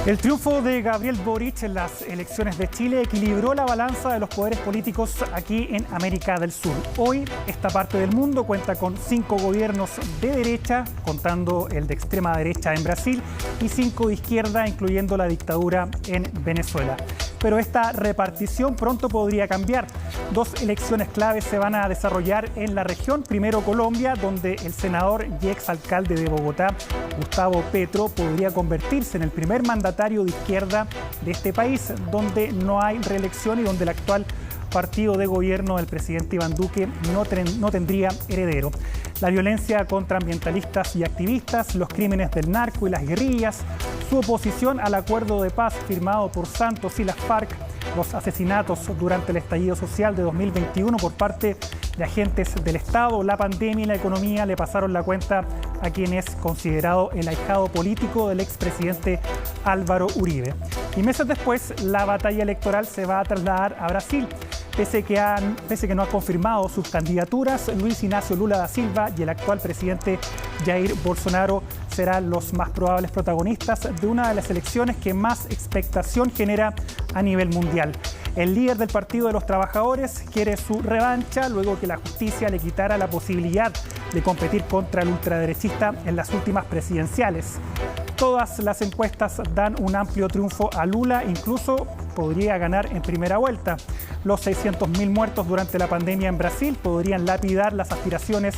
El triunfo de Gabriel Boric en las elecciones de Chile equilibró la balanza de los poderes políticos aquí en América del Sur. Hoy, esta parte del mundo cuenta con 5 gobiernos de derecha, contando el de extrema derecha en Brasil, y 5 de izquierda, incluyendo la dictadura en Venezuela. Pero esta repartición pronto podría cambiar. 2 elecciones claves se van a desarrollar en la región. Primero, Colombia, donde el senador y exalcalde de Bogotá, Gustavo Petro, podría convertirse en el primer mandatario de izquierda de este país, donde no hay reelección y donde el actual partido de gobierno del presidente Iván Duque no tendría heredero. La violencia contra ambientalistas y activistas, los crímenes del narco y las guerrillas, su oposición al acuerdo de paz firmado por Santos y las FARC, los asesinatos durante el estallido social de 2021 por parte de agentes del Estado, la pandemia y la economía le pasaron la cuenta a quien es considerado el ahijado político del expresidente Álvaro Uribe. Y meses después, la batalla electoral se va a trasladar a Brasil. Pese que no ha confirmado sus candidaturas, Luis Inácio Lula da Silva y el actual presidente Jair Bolsonaro serán los más probables protagonistas de una de las elecciones que más expectación genera a nivel mundial. El líder del Partido de los Trabajadores quiere su revancha luego que la justicia le quitara la posibilidad de competir contra el ultraderechista en las últimas presidenciales. Todas las encuestas dan un amplio triunfo a Lula, incluso podría ganar en primera vuelta. Los 600.000 muertos durante la pandemia en Brasil podrían lapidar las aspiraciones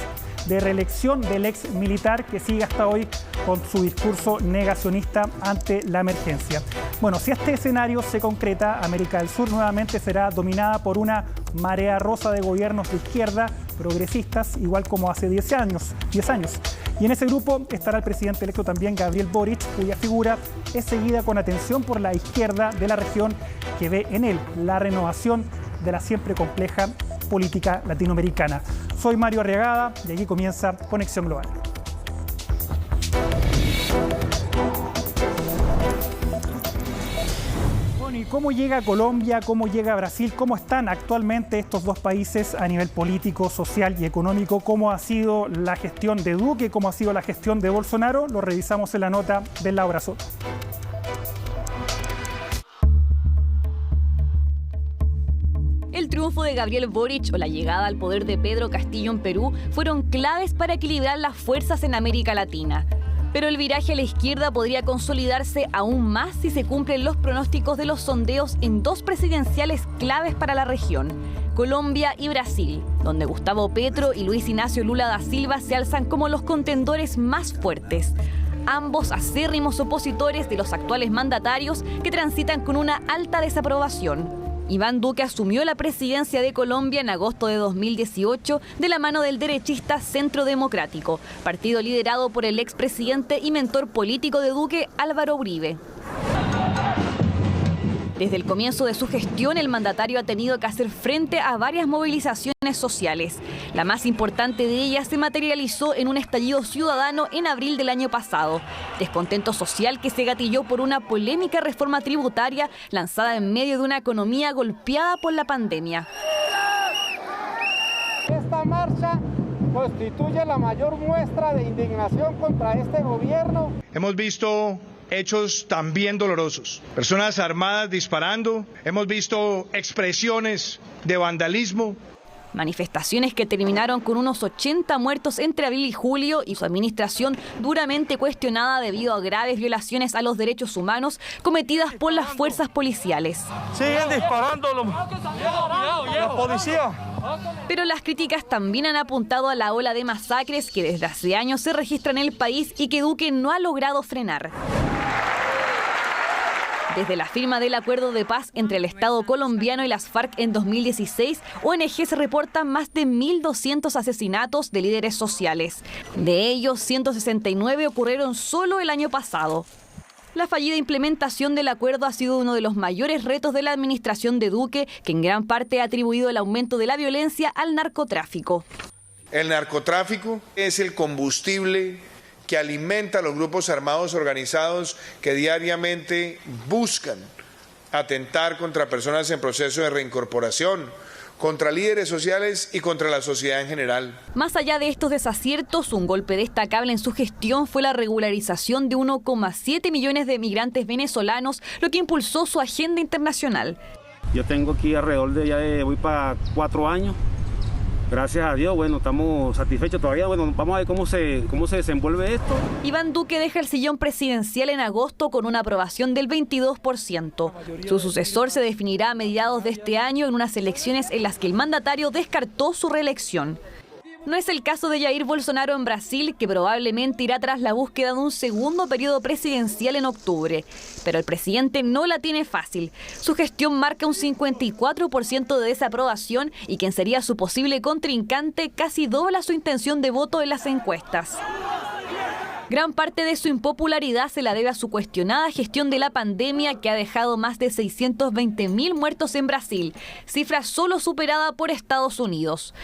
de reelección del ex militar que sigue hasta hoy con su discurso negacionista ante la emergencia. Bueno, si este escenario se concreta, América del Sur nuevamente será dominada por una marea rosa de gobiernos de izquierda progresistas, igual como hace 10 años. Y en ese grupo estará el presidente electo también, Gabriel Boric, cuya figura es seguida con atención por la izquierda de la región, que ve en él la renovación de la siempre compleja política latinoamericana. Soy Mario Arriagada y aquí comienza Conexión Global. ¿Y cómo llega Colombia, cómo llega Brasil, cómo están actualmente estos dos países a nivel político, social y económico? ¿Cómo ha sido la gestión de Duque, cómo ha sido la gestión de Bolsonaro? Lo revisamos en la nota de Laura Soto. El triunfo de Gabriel Boric o la llegada al poder de Pedro Castillo en Perú fueron claves para equilibrar las fuerzas en América Latina. Pero el viraje a la izquierda podría consolidarse aún más si se cumplen los pronósticos de los sondeos en 2 presidenciales claves para la región, Colombia y Brasil, donde Gustavo Petro y Luis Inácio Lula da Silva se alzan como los contendores más fuertes. Ambos acérrimos opositores de los actuales mandatarios que transitan con una alta desaprobación. Iván Duque asumió la presidencia de Colombia en agosto de 2018 de la mano del derechista Centro Democrático, partido liderado por el expresidente y mentor político de Duque, Álvaro Uribe. Desde el comienzo de su gestión, el mandatario ha tenido que hacer frente a varias movilizaciones sociales. La más importante de ellas se materializó en un estallido ciudadano en abril del año pasado. Descontento social que se gatilló por una polémica reforma tributaria lanzada en medio de una economía golpeada por la pandemia. Esta marcha constituye la mayor muestra de indignación contra este gobierno. Hemos visto hechos también dolorosos, personas armadas disparando, hemos visto expresiones de vandalismo. Manifestaciones que terminaron con unos 80 muertos entre abril y julio y su administración duramente cuestionada debido a graves violaciones a los derechos humanos cometidas por las fuerzas policiales. Siguen disparando los policías. Pero las críticas también han apuntado a la ola de masacres que desde hace años se registran en el país y que Duque no ha logrado frenar. Desde la firma del acuerdo de paz entre el Estado colombiano y las FARC en 2016, ONGs reportan más de 1.200 asesinatos de líderes sociales. De ellos, 169 ocurrieron solo el año pasado. La fallida implementación del acuerdo ha sido uno de los mayores retos de la administración de Duque, que en gran parte ha atribuido el aumento de la violencia al narcotráfico. El narcotráfico es el combustible que alimenta a los grupos armados organizados que diariamente buscan atentar contra personas en proceso de reincorporación, contra líderes sociales y contra la sociedad en general. Más allá de estos desaciertos, un golpe destacable en su gestión fue la regularización de 1,7 millones de migrantes venezolanos, lo que impulsó su agenda internacional. Yo tengo aquí alrededor voy para 4 años. Gracias a Dios, bueno, estamos satisfechos todavía. Bueno, vamos a ver cómo se desenvuelve esto. Iván Duque deja el sillón presidencial en agosto con una aprobación del 22%. Su sucesor se definirá a mediados de este año en unas elecciones en las que el mandatario descartó su reelección. No es el caso de Jair Bolsonaro en Brasil, que probablemente irá tras la búsqueda de un segundo periodo presidencial en octubre. Pero el presidente no la tiene fácil. Su gestión marca un 54% de desaprobación y quien sería su posible contrincante casi dobla su intención de voto en las encuestas. Gran parte de su impopularidad se la debe a su cuestionada gestión de la pandemia que ha dejado más de 620.000 muertos en Brasil, cifra solo superada por Estados Unidos.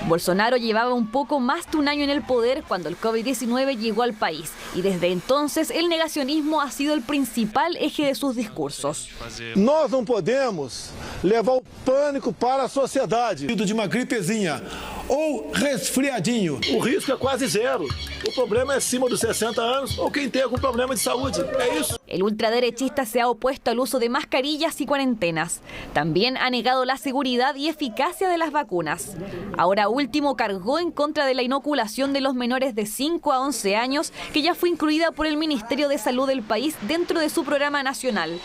Bolsonaro llevaba un poco más de un año en el poder cuando el COVID-19 llegó al país y desde entonces el negacionismo ha sido el principal eje de sus discursos. Nós não podemos levar o pânico para a sociedade. De uma gripezinha ou resfriadinho, o risco é quase zero. O problema é acima dos 60 anos ou quem tem algum problema de saúde. É isso. El ultraderechista se ha opuesto al uso de mascarillas y cuarentenas. También ha negado la seguridad y eficacia de las vacunas. Ahora último cargó en contra de la inoculación de los menores de 5 a 11 años, que ya fue incluida por el Ministerio de Salud del país dentro de su programa nacional.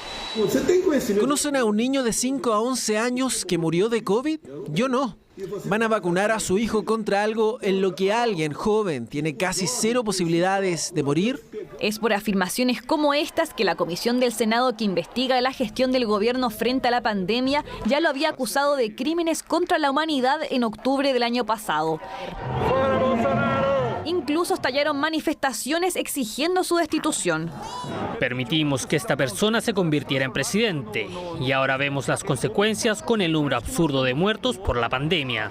¿Conocen a un niño de 5 a 11 años que murió de COVID? Yo no. ¿Van a vacunar a su hijo contra algo en lo que alguien joven tiene casi 0 posibilidades de morir? Es por afirmaciones como estas que la comisión del Senado que investiga la gestión del gobierno frente a la pandemia ya lo había acusado de crímenes contra la humanidad en octubre del año pasado. Incluso estallaron manifestaciones exigiendo su destitución. Permitimos que esta persona se convirtiera en presidente y ahora vemos las consecuencias con el número absurdo de muertos por la pandemia.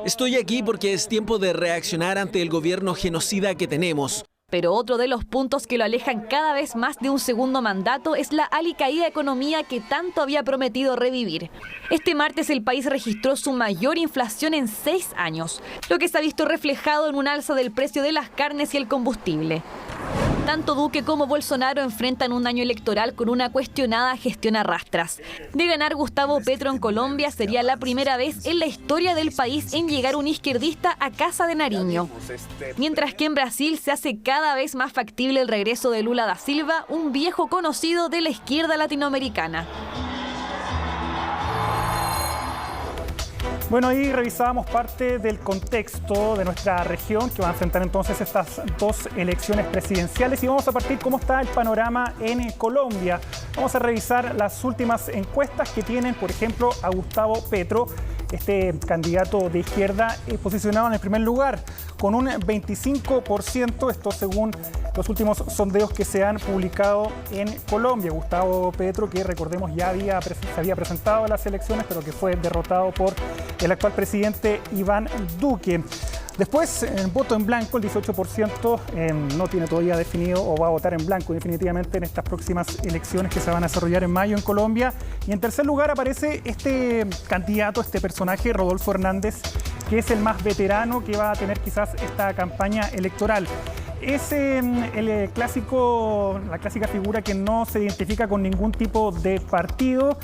Estoy aquí porque es tiempo de reaccionar ante el gobierno genocida que tenemos. Pero otro de los puntos que lo alejan cada vez más de un segundo mandato es la alicaída economía que tanto había prometido revivir. Este martes el país registró su mayor inflación en 6 años, lo que se ha visto reflejado en un alza del precio de las carnes y el combustible. Tanto Duque como Bolsonaro enfrentan un año electoral con una cuestionada gestión a rastras. De ganar Gustavo Petro en Colombia, sería la primera vez en la historia del país en llegar un izquierdista a Casa de Nariño. Mientras que en Brasil se hace cada vez más factible el regreso de Lula da Silva, un viejo conocido de la izquierda latinoamericana. Bueno, ahí revisábamos parte del contexto de nuestra región que va a enfrentar entonces estas dos elecciones presidenciales y vamos a partir cómo está el panorama en Colombia. Vamos a revisar las últimas encuestas que tienen, por ejemplo, a Gustavo Petro, este candidato de izquierda posicionado en el primer lugar con un 25%, esto según los últimos sondeos que se han publicado en Colombia. Gustavo Petro, que recordemos ya se había presentado a las elecciones, pero que fue derrotado por el actual presidente Iván Duque. Después, el voto en blanco, el 18% no tiene todavía definido o va a votar en blanco definitivamente en estas próximas elecciones que se van a desarrollar en mayo en Colombia. Y en tercer lugar aparece este candidato, este personaje, Rodolfo Hernández, que es el más veterano que va a tener quizás esta campaña electoral. Es la clásica figura que no se identifica con ningún tipo de partido.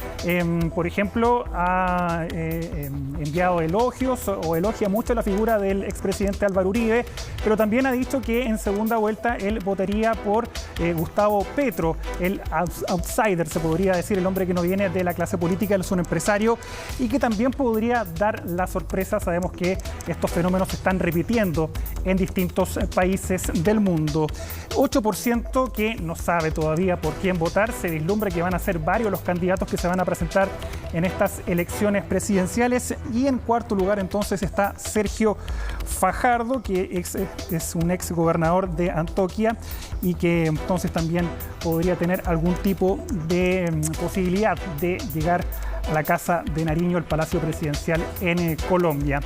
Por ejemplo, ha enviado elogios o elogia mucho la figura del expresidente Álvaro Uribe, pero también ha dicho que en segunda vuelta él votaría por Gustavo Petro, el outsider, se podría decir, el hombre que no viene de la clase política, él es un empresario y que también podría dar la sorpresa. Sabemos que estos fenómenos se están repitiendo en distintos países del mundo. 8% que no sabe todavía por quién votar. Se vislumbra que van a ser varios los candidatos que se van a presentar en estas elecciones presidenciales. Y en cuarto lugar entonces está Sergio Fajardo, que es un ex gobernador de Antioquia y que entonces también podría tener algún tipo de posibilidad de llegar a la Casa de Nariño, el Palacio Presidencial en Colombia.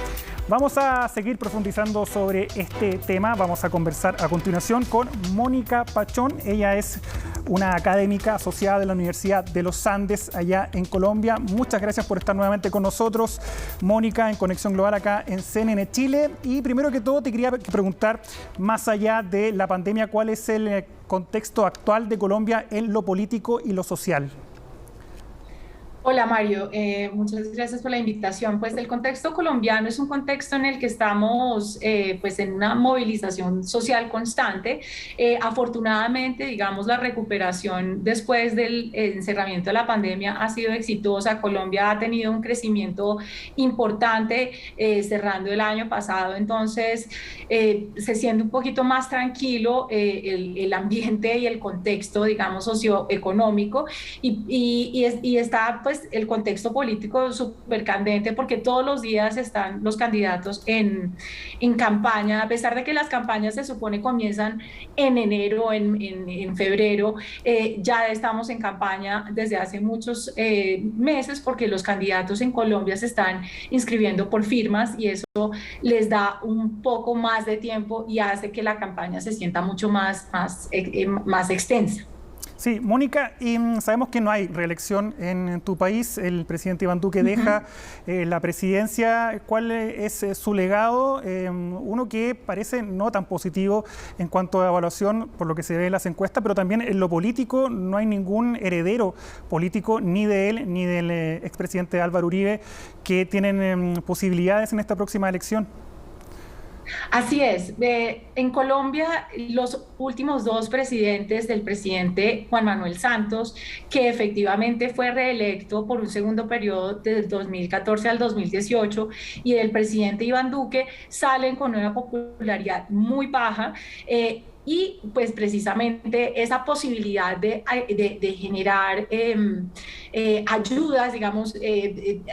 Vamos a seguir profundizando sobre este tema. Vamos a conversar a continuación con Mónica Pachón. Ella es una académica asociada de la Universidad de los Andes allá en Colombia. Muchas gracias por estar nuevamente con nosotros, Mónica, en Conexión Global acá en CNN Chile. Y primero que todo te quería preguntar, más allá de la pandemia, ¿cuál es el contexto actual de Colombia en lo político y lo social? Hola Mario, muchas gracias por la invitación. Pues el contexto colombiano es un contexto en el que estamos pues en una movilización social constante. Afortunadamente, digamos, la recuperación después del encerramiento de la pandemia ha sido exitosa. Colombia ha tenido un crecimiento importante cerrando el año pasado, entonces se siente un poquito más tranquilo el ambiente y el contexto, digamos, socioeconómico y está pues el contexto político súper candente porque todos los días están los candidatos en campaña, a pesar de que las campañas se supone comienzan en enero, en febrero, ya estamos en campaña desde hace muchos meses porque los candidatos en Colombia se están inscribiendo por firmas y eso les da un poco más de tiempo y hace que la campaña se sienta mucho más extensa. Sí, Mónica, y sabemos que no hay reelección en tu país. El presidente Iván Duque deja la presidencia. ¿Cuál es su legado? Uno que parece no tan positivo en cuanto a evaluación, por lo que se ve en las encuestas, pero también en lo político no hay ningún heredero político, ni de él ni del expresidente Álvaro Uribe, que tienen posibilidades en esta próxima elección. Así es. En Colombia, los últimos dos presidentes, del presidente Juan Manuel Santos, que efectivamente fue reelecto por un segundo periodo del 2014 al 2018, y del presidente Iván Duque, salen con una popularidad muy baja. Y pues precisamente esa posibilidad de generar ayudas, digamos,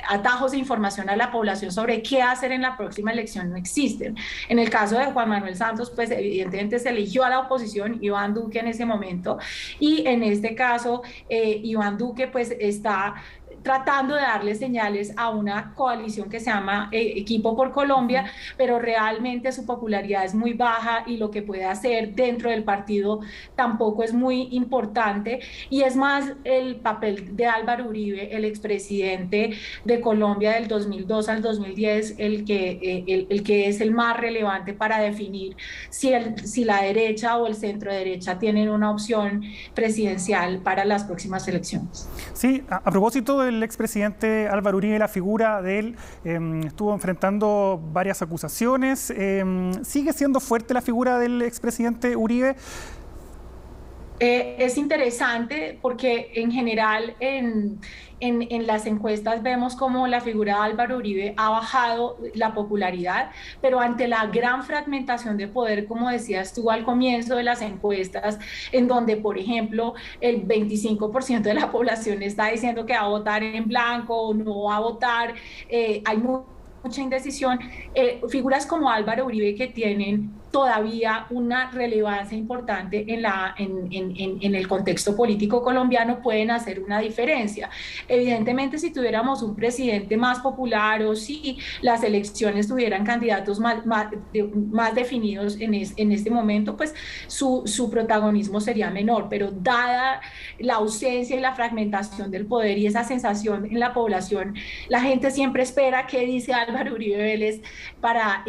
atajos de información a la población sobre qué hacer en la próxima elección no existen. En el caso de Juan Manuel Santos, pues evidentemente se eligió a la oposición, Iván Duque en ese momento, y en este caso Iván Duque pues está tratando de darle señales a una coalición que se llama Equipo por Colombia, pero realmente su popularidad es muy baja y lo que puede hacer dentro del partido tampoco es muy importante, y es más el papel de Álvaro Uribe, el expresidente de Colombia del 2002 al 2010, el que es el más relevante para definir si la derecha o el centro derecha tienen una opción presidencial para las próximas elecciones. Sí, a propósito del expresidente Álvaro Uribe, la figura de él estuvo enfrentando varias acusaciones. ¿Sigue siendo fuerte la figura del expresidente Uribe? Es interesante porque en general en las encuestas vemos como la figura de Álvaro Uribe ha bajado la popularidad, pero ante la gran fragmentación de poder, como decías tú al comienzo de las encuestas, en donde, por ejemplo, el 25% de la población está diciendo que va a votar en blanco o no va a votar, hay mucha indecisión, figuras como Álvaro Uribe que tienen todavía una relevancia importante en el contexto político colombiano pueden hacer una diferencia. Evidentemente, si tuviéramos un presidente más popular o si las elecciones tuvieran candidatos más definidos en este momento, pues su protagonismo sería menor, pero dada la ausencia y la fragmentación del poder y esa sensación en la población, la gente siempre espera qué dice Álvaro Uribe Vélez para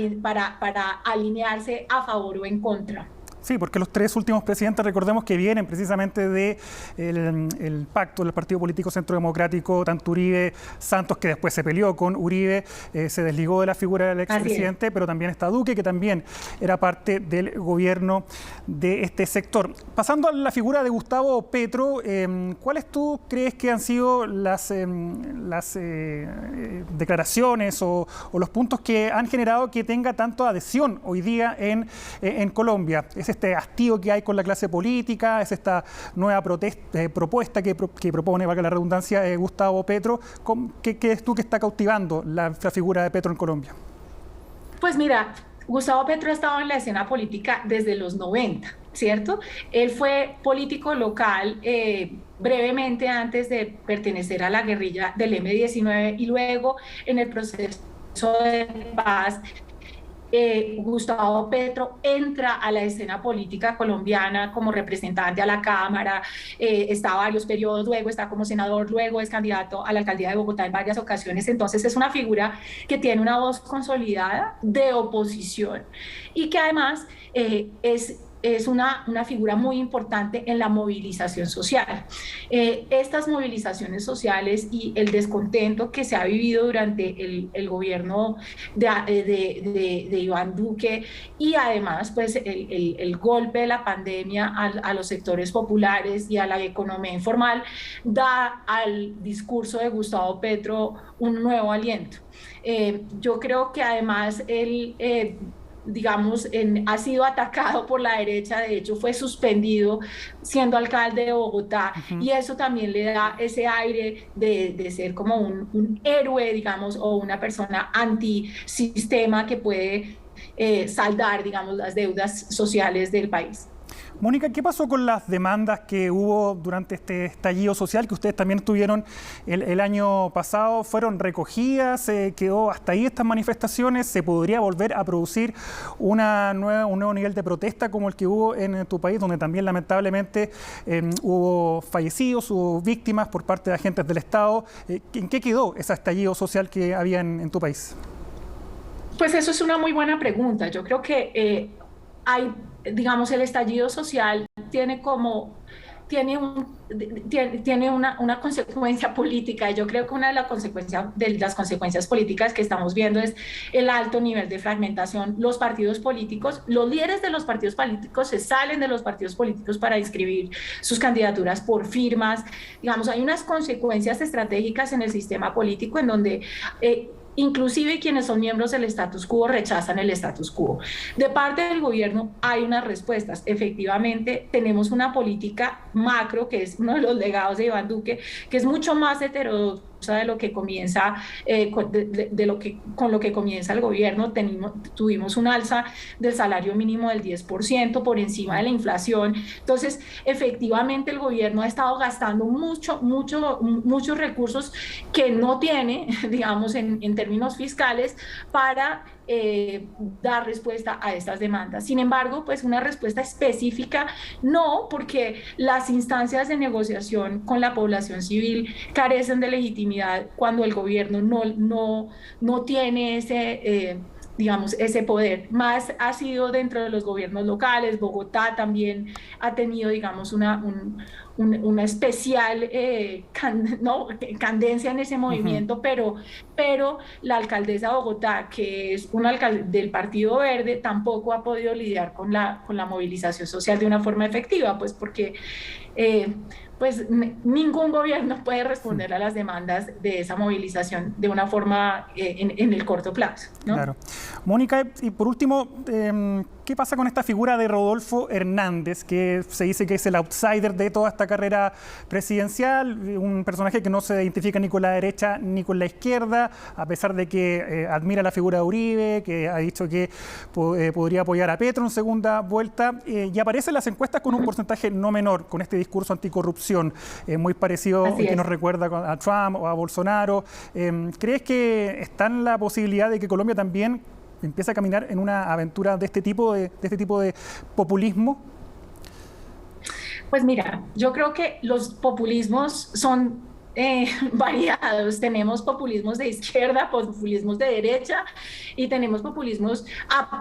alinearse a favor o en contra. Sí, porque los tres últimos presidentes, recordemos que vienen precisamente del pacto del Partido Político Centro Democrático, tanto Uribe, Santos, que después se peleó con Uribe, se desligó de la figura del expresidente, pero también está Duque, que también era parte del gobierno de este sector. Pasando a la figura de Gustavo Petro, ¿cuáles tú crees que han sido las declaraciones o los puntos que han generado que tenga tanto adhesión hoy día en Colombia? ¿Es este hastío que hay con la clase política? ¿Es esta nueva propuesta que propone, valga la redundancia, Gustavo Petro? ¿Qué es tú que está cautivando la figura de Petro en Colombia? Pues mira, Gustavo Petro ha estado en la escena política desde los 90, ¿cierto? Él fue político local brevemente antes de pertenecer a la guerrilla del M-19 y luego en el proceso de paz Gustavo Petro entra a la escena política colombiana como representante a la Cámara, está varios periodos, luego está como senador, luego es candidato a la alcaldía de Bogotá en varias ocasiones. Entonces es una figura que tiene una voz consolidada de oposición y que además es una figura muy importante en la movilización social. Estas movilizaciones sociales y el descontento que se ha vivido durante el gobierno de Iván Duque y además pues el golpe de la pandemia a los sectores populares y a la economía informal da al discurso de Gustavo Petro un nuevo aliento. Yo creo que además ha sido atacado por la derecha, de hecho fue suspendido siendo alcalde de Bogotá, y eso también le da ese aire de ser como un héroe, digamos, o una persona antisistema que puede saldar, digamos, las deudas sociales del país. Mónica, ¿qué pasó con las demandas que hubo durante este estallido social que ustedes también tuvieron el año pasado? ¿Fueron recogidas? ¿Quedó hasta ahí estas manifestaciones? ¿Se podría volver a producir un nuevo nivel de protesta como el que hubo en tu país, donde también lamentablemente hubo fallecidos, hubo víctimas por parte de agentes del Estado? ¿En qué quedó ese estallido social que había en tu país? Pues eso es una muy buena pregunta. Yo creo que el estallido social tiene una consecuencia política. Yo creo que una de las consecuencias políticas que estamos viendo es el alto nivel de fragmentación. Los partidos políticos, los líderes de los partidos políticos se salen de los partidos políticos para inscribir sus candidaturas por firmas. Digamos, hay unas consecuencias estratégicas en el sistema político en donde inclusive quienes son miembros del status quo rechazan el status quo. De parte del gobierno hay unas respuestas. Efectivamente, tenemos una política macro, que es uno de los legados de Iván Duque, que es mucho más heterodoxa de lo que comienza, con lo que comienza el gobierno. Tuvimos un alza del salario mínimo del 10% por encima de la inflación. Entonces, efectivamente, el gobierno ha estado gastando muchos recursos que no tiene, digamos, en términos fiscales para dar respuesta a estas demandas. Sin embargo, pues una respuesta específica no, porque las instancias de negociación con la población civil carecen de legitimidad cuando el gobierno no tiene ese poder. Más ha sido dentro de los gobiernos locales. Bogotá también ha tenido, digamos, una especial candencia en ese movimiento, pero la alcaldesa de Bogotá, que es una alcaldesa del Partido Verde, tampoco ha podido lidiar con la movilización social de una forma efectiva, pues porque ningún gobierno puede responder a las demandas de esa movilización de una forma en el corto plazo, ¿no? Claro. Mónica, y por último, ¿qué pasa con esta figura de Rodolfo Hernández, que se dice que es el outsider de toda esta carrera presidencial, un personaje que no se identifica ni con la derecha ni con la izquierda, a pesar de que admira la figura de Uribe, que ha dicho que podría apoyar a Petro en segunda vuelta, y aparece en las encuestas con un porcentaje no menor, con este discurso anticorrupción, muy parecido que nos recuerda a Trump o a Bolsonaro? ¿Crees que está en la posibilidad de que Colombia también empiece a caminar en una aventura de este tipo de populismo? Pues mira, yo creo que los populismos son variados. Tenemos populismos de izquierda, populismos de derecha, y tenemos populismos,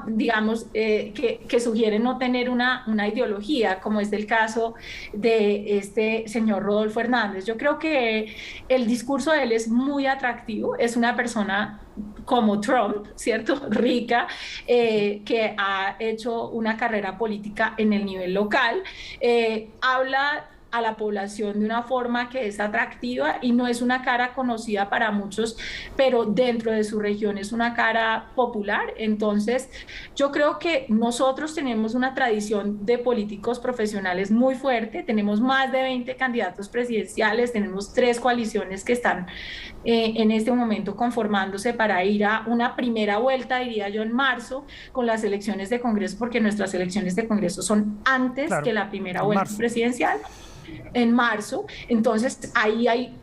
digamos, que sugieren no tener una ideología, como es el caso de este señor Rodolfo Hernández. Yo creo que el discurso de él es muy atractivo. Es una persona como Trump, ¿cierto? Rica, que ha hecho una carrera política en el nivel local, habla a la población de una forma que es atractiva y no es una cara conocida para muchos, pero dentro de su región es una cara popular. Entonces, yo creo que nosotros tenemos una tradición de políticos profesionales muy fuerte, tenemos más de 20 candidatos presidenciales, tenemos 3 coaliciones que están en este momento conformándose para ir a una primera vuelta, diría yo, en marzo, con las elecciones de Congreso, porque nuestras elecciones de Congreso son antes que la primera vuelta presidencial, en marzo. Entonces ahí hay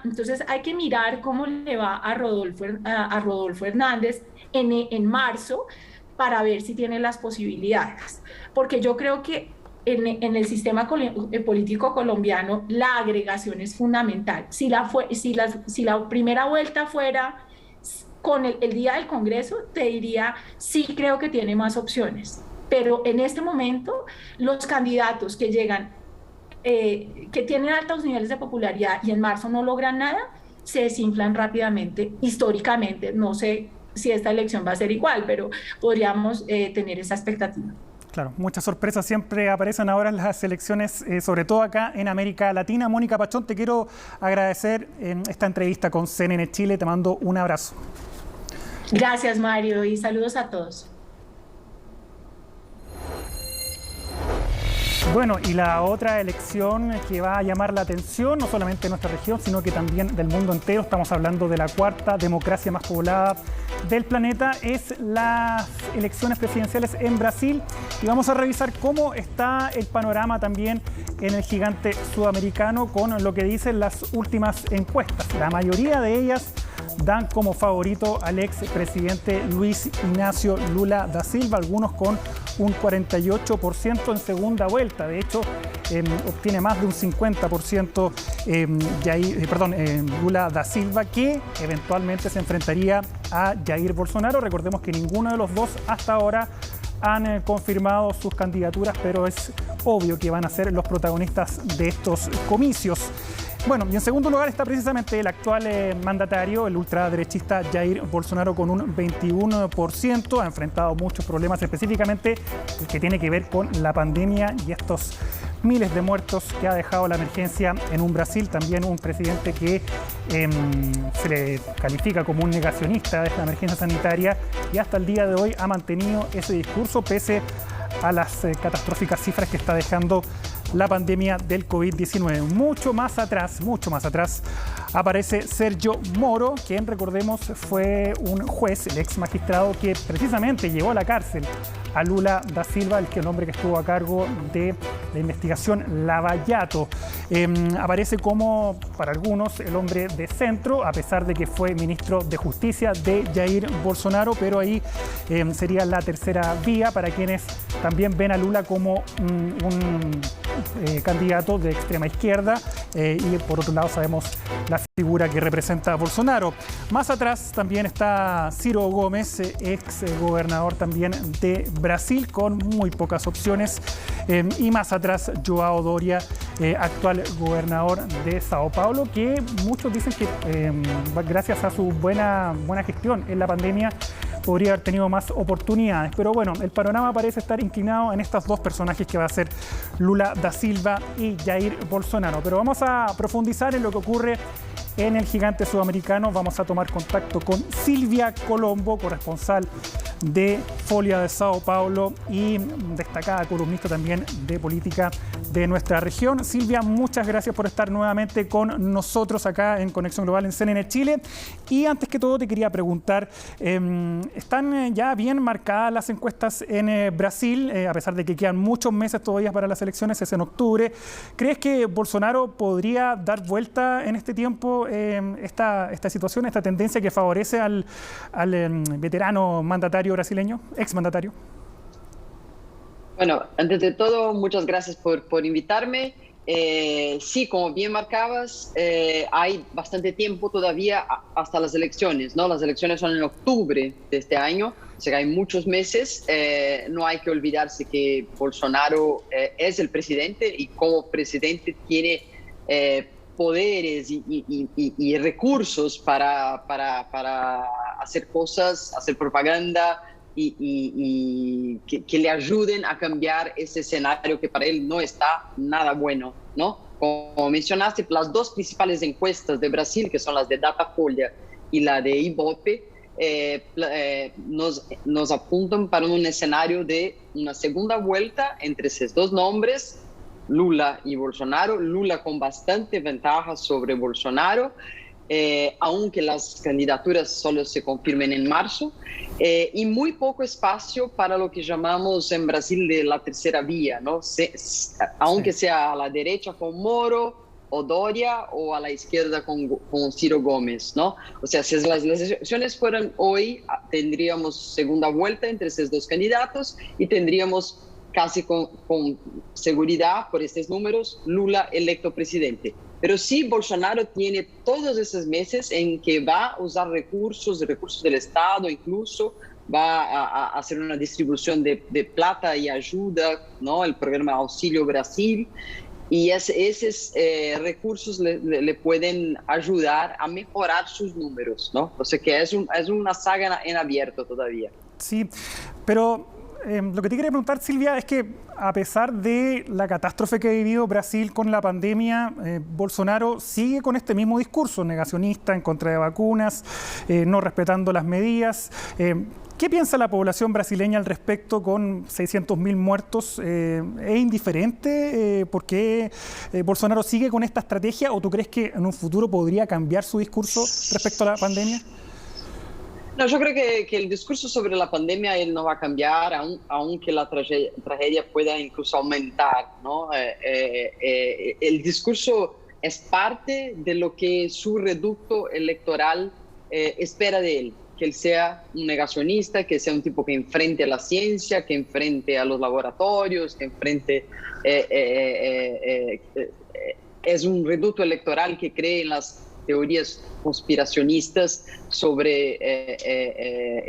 entonces hay que mirar cómo le va a Rodolfo Hernández en marzo para ver si tiene las posibilidades. Porque yo creo que en el sistema político colombiano la agregación es fundamental. Si la primera vuelta fuera con el día del Congreso, te diría, sí creo que tiene más opciones. Pero en este momento, los candidatos que llegan, que tienen altos niveles de popularidad y en marzo no logran nada, se desinflan rápidamente, históricamente. No sé si esta elección va a ser igual, pero podríamos tener esa expectativa. Claro, muchas sorpresas siempre aparecen ahora en las elecciones, sobre todo acá en América Latina. Mónica Pachón, te quiero agradecer esta entrevista con CNN Chile. Te mando un abrazo. Gracias, Mario, y saludos a todos. Bueno, y la otra elección que va a llamar la atención, no solamente de nuestra región, sino que también del mundo entero, estamos hablando de la cuarta democracia más poblada del planeta, es las elecciones presidenciales en Brasil. Y vamos a revisar cómo está el panorama también en el gigante sudamericano con lo que dicen las últimas encuestas. La mayoría de ellas dan como favorito al expresidente Luis Ignacio Lula da Silva, algunos con un 48% en segunda vuelta. De hecho, obtiene más de un 50% Lula da Silva, que eventualmente se enfrentaría a Jair Bolsonaro. Recordemos que ninguno de los dos hasta ahora han confirmado sus candidaturas, pero es obvio que van a ser los protagonistas de estos comicios. Bueno, y en segundo lugar está precisamente el actual mandatario, el ultraderechista Jair Bolsonaro, con un 21%. Ha enfrentado muchos problemas, específicamente el que tiene que ver con la pandemia y estos miles de muertos que ha dejado la emergencia en un Brasil. También un presidente que se le califica como un negacionista de esta emergencia sanitaria, y hasta el día de hoy ha mantenido ese discurso pese a las catastróficas cifras que está dejando la pandemia del COVID-19. Mucho más atrás, aparece Sergio Moro, quien, recordemos, fue un juez, el ex magistrado que precisamente llevó a la cárcel a Lula da Silva, el hombre que estuvo a cargo de la investigación Lava Jato. Aparece como, para algunos, el hombre de centro, a pesar de que fue ministro de Justicia de Jair Bolsonaro, pero ahí sería la tercera vía para quienes también ven a Lula como un candidato de extrema izquierda, y por otro lado sabemos la figura que representa a Bolsonaro. Más atrás también está Ciro Gomes, ex gobernador también de Brasil, con muy pocas opciones, y más atrás João Doria, actual gobernador de Sao Paulo, que muchos dicen que gracias a su buena gestión en la pandemia podría haber tenido más oportunidades. Pero bueno, el panorama parece estar inclinado en estos dos personajes que va a ser Lula da Silva y Jair Bolsonaro. Pero vamos a profundizar en lo que ocurre en el gigante sudamericano. Vamos a tomar contacto con Silvia Colombo, corresponsal de Folia de Sao Paulo y destacada columnista también de política de nuestra región. Silvia, muchas gracias por estar nuevamente con nosotros acá en Conexión Global en CNN Chile. Y antes que todo te quería preguntar, ¿están ya bien marcadas las encuestas en Brasil? A pesar de que quedan muchos meses todavía para las elecciones, es en octubre. ¿Crees que Bolsonaro podría dar vuelta en este tiempo esta situación, esta tendencia que favorece al veterano mandatario brasileño, exmandatario? Bueno, antes de todo, muchas gracias por invitarme. Sí, como bien marcabas, hay bastante tiempo todavía hasta las elecciones, ¿no? Las elecciones son en octubre de este año, o sea que hay muchos meses. No hay que olvidarse que Bolsonaro es el presidente y como presidente tiene poderes y recursos para hacer cosas, hacer propaganda y que le ayuden a cambiar ese escenario que para él no está nada bueno, ¿no? Como mencionaste, las dos principales encuestas de Brasil, que son las de Datafolha y la de Ibope, nos apuntan para un escenario de una segunda vuelta entre esos dos nombres, Lula y Bolsonaro. Lula con bastante ventaja sobre Bolsonaro, aunque las candidaturas solo se confirmen en marzo, y muy poco espacio para lo que llamamos en Brasil de la tercera vía, ¿no? Aunque sea a la derecha con Moro, o Doria o a la izquierda con Ciro Gómez, ¿no? O sea, si las elecciones fueran hoy, tendríamos segunda vuelta entre esos dos candidatos y tendríamos casi con seguridad, por estos números, Lula electo presidente. Pero sí, Bolsonaro tiene todos esos meses en que va a usar recursos del Estado, incluso va a hacer una distribución de plata y ayuda, ¿no? El programa Auxilio Brasil. Y esos recursos le pueden ayudar a mejorar sus números, ¿no? O sea que es una saga en abierto todavía. Sí, pero lo que te quería preguntar, Silvia, es que a pesar de la catástrofe que ha vivido Brasil con la pandemia, Bolsonaro sigue con este mismo discurso negacionista en contra de vacunas, no respetando las medidas. ¿Qué piensa la población brasileña al respecto con 600.000 muertos? ¿Es indiferente? ¿Por qué Bolsonaro sigue con esta estrategia? ¿O tú crees que en un futuro podría cambiar su discurso respecto a la pandemia? No, yo creo que el discurso sobre la pandemia él no va a cambiar, aunque la tragedia pueda incluso aumentar, ¿no? El discurso es parte de lo que su reducto electoral espera de él. Que él sea un negacionista, que sea un tipo que enfrente a la ciencia, que enfrente a los laboratorios, que enfrente... es un reducto electoral que cree en las teorías conspiracionistas sobre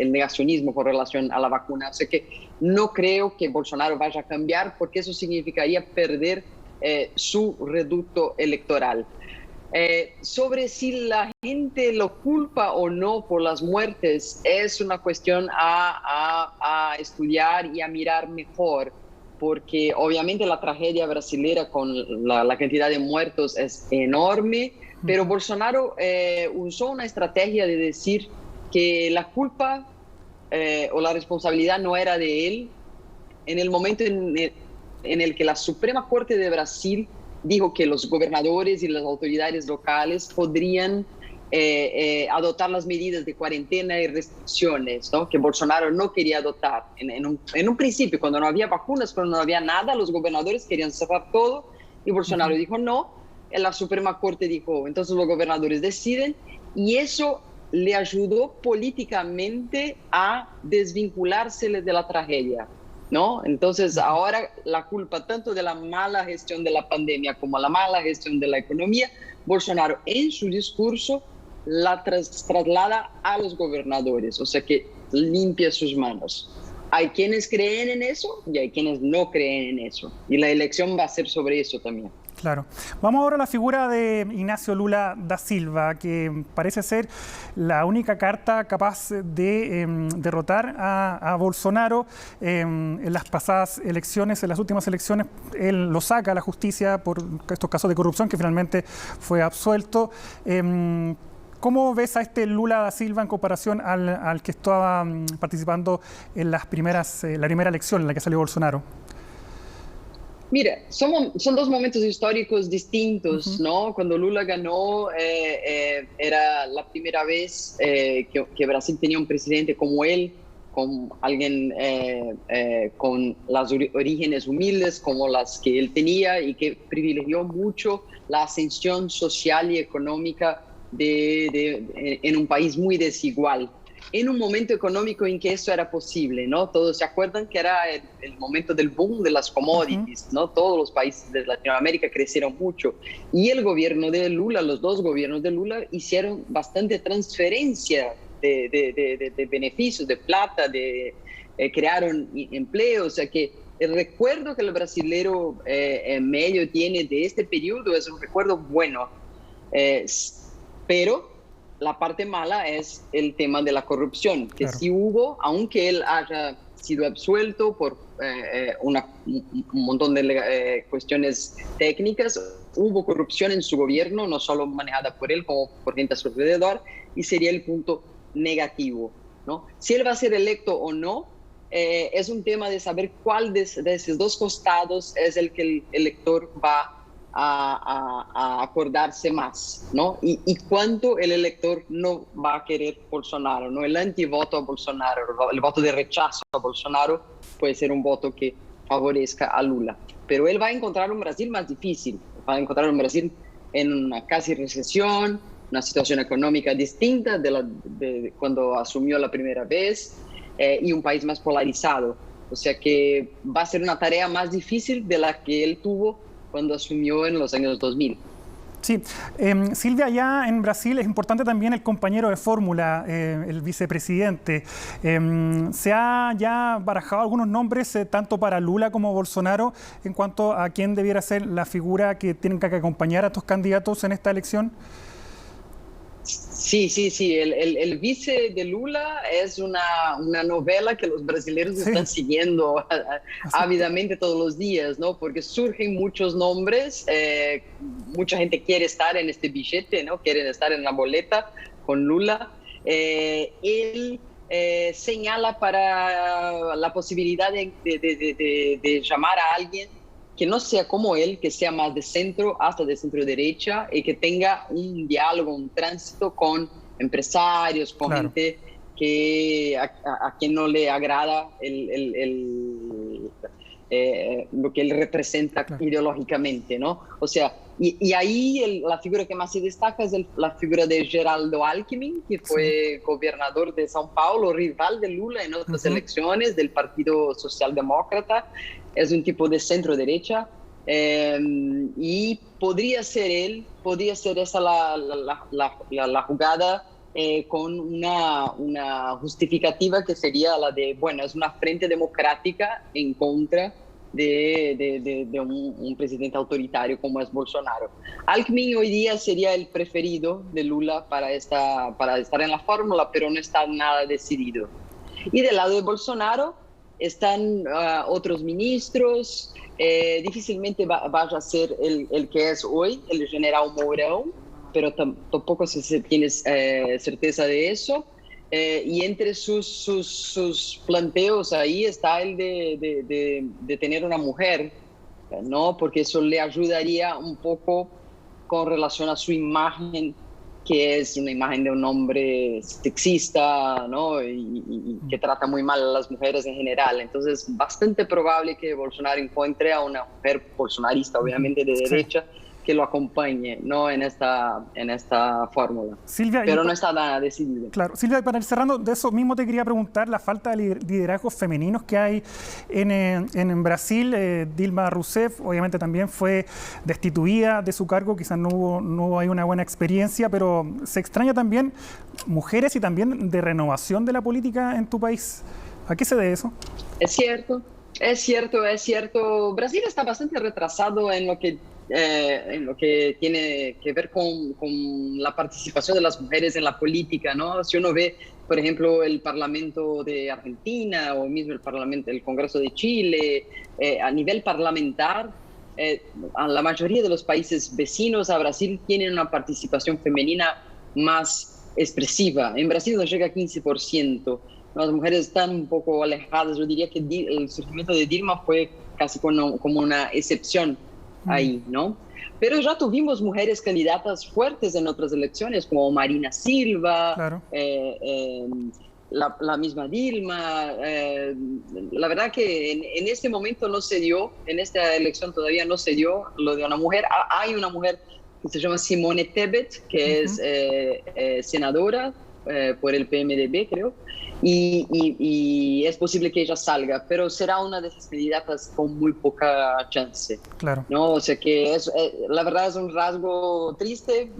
el negacionismo con relación a la vacuna. O sea que no creo que Bolsonaro vaya a cambiar porque eso significaría perder su reducto electoral. Sobre si la gente lo culpa o no por las muertes es una cuestión a estudiar y a mirar mejor, porque obviamente la tragedia brasilera con la cantidad de muertos es enorme, pero Bolsonaro usó una estrategia de decir que la culpa o la responsabilidad no era de él en el momento en el que la Suprema Corte de Brasil dijo que los gobernadores y las autoridades locales podrían adoptar las medidas de cuarentena y restricciones, ¿no? Que Bolsonaro no quería adoptar. En un principio, cuando no había vacunas, cuando no había nada, los gobernadores querían cerrar todo y Bolsonaro dijo no. La Suprema Corte dijo, entonces los gobernadores deciden, y eso le ayudó políticamente a desvincularse de la tragedia, ¿no? Entonces ahora la culpa tanto de la mala gestión de la pandemia como la mala gestión de la economía, Bolsonaro en su discurso la traslada a los gobernadores, o sea que limpia sus manos. Hay quienes creen en eso y hay quienes no creen en eso, y la elección va a ser sobre eso también. Claro. Vamos ahora a la figura de Ignacio Lula da Silva, que parece ser la única carta capaz de derrotar a Bolsonaro. En las pasadas elecciones, en las últimas elecciones, él lo saca a la justicia por estos casos de corrupción, que finalmente fue absuelto. ¿Cómo ves a este Lula da Silva en comparación al que estaba participando en la primera elección en la que salió Bolsonaro? Mira, son dos momentos históricos distintos, ¿no? Cuando Lula ganó, era la primera vez que Brasil tenía un presidente como él, con alguien con las orígenes humildes como las que él tenía y que privilegió mucho la ascensión social y económica en un país muy desigual. En un momento económico en que eso era posible, ¿no? Todos se acuerdan que era el momento del boom de las commodities, ¿no? Todos los países de Latinoamérica crecieron mucho. Y el gobierno de Lula, los dos gobiernos de Lula, hicieron bastante transferencia de beneficios, de plata, crearon empleos. O sea que el recuerdo que el brasilero medio tiene de este periodo es un recuerdo bueno. Pero la parte mala es el tema de la corrupción, que sí hubo, aunque él haya sido absuelto por un montón de cuestiones técnicas, hubo corrupción en su gobierno, no solo manejada por él, como por gente a su alrededor, y sería el punto negativo, ¿no? Si él va a ser electo o no, es un tema de saber cuál de esos dos costados es el que el elector va a acordarse más, ¿no? Y cuánto el elector no va a querer Bolsonaro, ¿no? El antivoto a Bolsonaro, el voto de rechazo a Bolsonaro puede ser un voto que favorezca a Lula. Pero él va a encontrar un Brasil más difícil, va a encontrar un Brasil en una casi recesión, una situación económica distinta de cuando asumió la primera vez y un país más polarizado. O sea que va a ser una tarea más difícil de la que él tuvo cuando asumió en los años 2000. Sí, Silvia, allá en Brasil es importante también el compañero de fórmula, el vicepresidente. ¿Se ha ya barajado algunos nombres tanto para Lula como Bolsonaro en cuanto a quién debiera ser la figura que tienen que acompañar a estos candidatos en esta elección? Sí. El vice de Lula es una novela que los brasileños están siguiendo ávidamente todos los días, ¿no? Porque surgen muchos nombres, mucha gente quiere estar en este billete, ¿no? Quieren estar en la boleta con Lula. Él señala para la posibilidad de llamar a alguien que no sea como él, que sea más de centro hasta de centro derecha y que tenga un diálogo, un tránsito con empresarios, con gente que a quien no le agrada lo que él representa ideológicamente, ¿no? O sea, y ahí la figura que más se destaca es la figura de Geraldo Alckmin, que fue gobernador de São Paulo, rival de Lula en otras elecciones del Partido Socialdemócrata. Es un tipo de centro derecha y podría ser él, podría ser esa la jugada con una justificativa que sería la de, bueno, es una frente democrática en contra de un presidente autoritario como es Bolsonaro. Alckmin hoy día sería el preferido de Lula para estar en la fórmula, pero no está nada decidido. Y del lado de Bolsonaro están otros ministros, difícilmente vaya a ser el que es hoy, el general Mourão, pero tampoco se tiene certeza de eso. Y entre sus planteos ahí está el de tener una mujer, ¿no? Porque eso le ayudaría un poco con relación a su imagen, que es una imagen de un hombre sexista, ¿no? Y que trata muy mal a las mujeres en general. Entonces, bastante probable que Bolsonaro encuentre a una mujer bolsonarista, obviamente de derecha, que lo acompañe, ¿no? en esta fórmula. Silvia, pero no está nada decidido. Claro. Silvia, para ir cerrando, de eso mismo te quería preguntar, la falta de liderazgos femeninos que hay en Brasil. Dilma Rousseff obviamente también fue destituida de su cargo, quizás no hubo ahí una buena experiencia, pero se extraña también mujeres y también de renovación de la política en tu país. ¿A qué se debe eso? Es cierto. Brasil está bastante retrasado en lo que tiene que ver con la participación de las mujeres en la política, ¿no? Si uno ve, por ejemplo, el Parlamento de Argentina o mismo el Congreso de Chile, a nivel parlamentar, la mayoría de los países vecinos a Brasil tienen una participación femenina más expresiva. En Brasil no llega a 15%. Las mujeres están un poco alejadas. Yo diría que el surgimiento de Dilma fue casi como una excepción ahí, ¿no? Pero ya tuvimos mujeres candidatas fuertes en otras elecciones, como Marina Silva, la misma Dilma. La verdad que en este momento no se dio, en esta elección todavía no se dio lo de una mujer. Hay una mujer que se llama Simone Tebet, que es senadora por el PMDB, creo, y es posible que ella salga, pero será una de esas candidatas con muy poca chance. Claro. ¿No? O sea que la verdad es un rasgo triste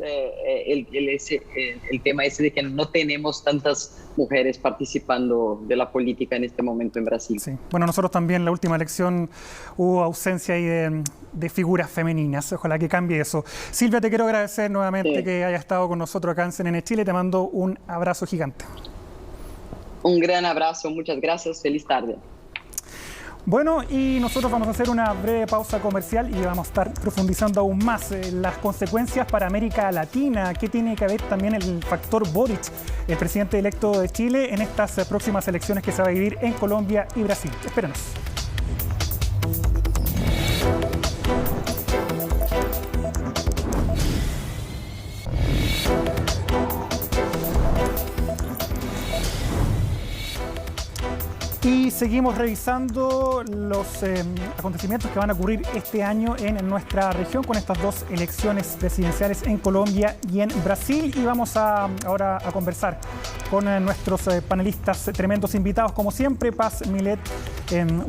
el tema ese de que no tenemos tantas mujeres participando de la política en este momento en Brasil. Sí. Bueno, nosotros también en la última elección hubo ausencia ahí de figuras femeninas. Ojalá que cambie eso. Silvia, te quiero agradecer nuevamente que hayas estado con nosotros acá en CNN Chile. Te mando un abrazo gigante. Un gran abrazo, muchas gracias, feliz tarde. Bueno, y nosotros vamos a hacer una breve pausa comercial y vamos a estar profundizando aún más las consecuencias para América Latina. ¿Qué tiene que ver también el factor Boric, el presidente electo de Chile, en estas próximas elecciones que se va a vivir en Colombia y Brasil? Espérenos. Y seguimos revisando los acontecimientos que van a ocurrir este año en nuestra región con estas dos elecciones presidenciales en Colombia y en Brasil. Y vamos ahora a conversar con nuestros panelistas, tremendos invitados, como siempre. Paz Milet,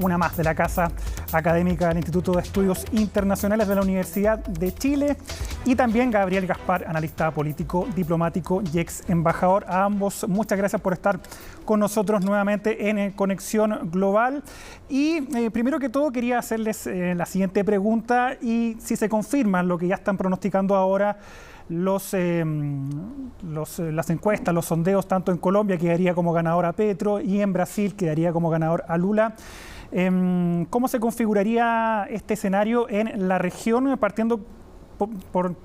una más de la Casa Académica del Instituto de Estudios Internacionales de la Universidad de Chile, y también Gabriel Gaspar, analista político, diplomático y ex embajador. A ambos, muchas gracias por estar con nosotros nuevamente en Conexión Global. Y primero que todo quería hacerles la siguiente pregunta, y si se confirma lo que ya están pronosticando ahora las encuestas, los sondeos, tanto en Colombia, que daría como ganador a Petro, y en Brasil, que daría como ganador a Lula. ¿Cómo se configuraría este escenario en la región? Partiendo por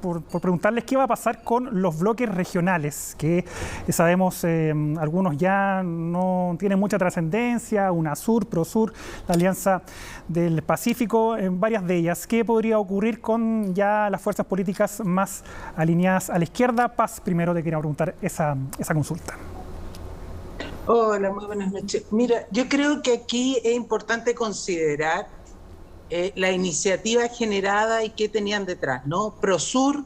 preguntarles qué va a pasar con los bloques regionales, que sabemos algunos ya no tienen mucha trascendencia, UNASUR, PROSUR, la Alianza del Pacífico, en varias de ellas. ¿Qué podría ocurrir con ya las fuerzas políticas más alineadas a la izquierda? Paz, primero te quería preguntar esa consulta. Hola, muy buenas noches. Mira, yo creo que aquí es importante considerar la iniciativa generada y qué tenían detrás, ¿no? PROSUR,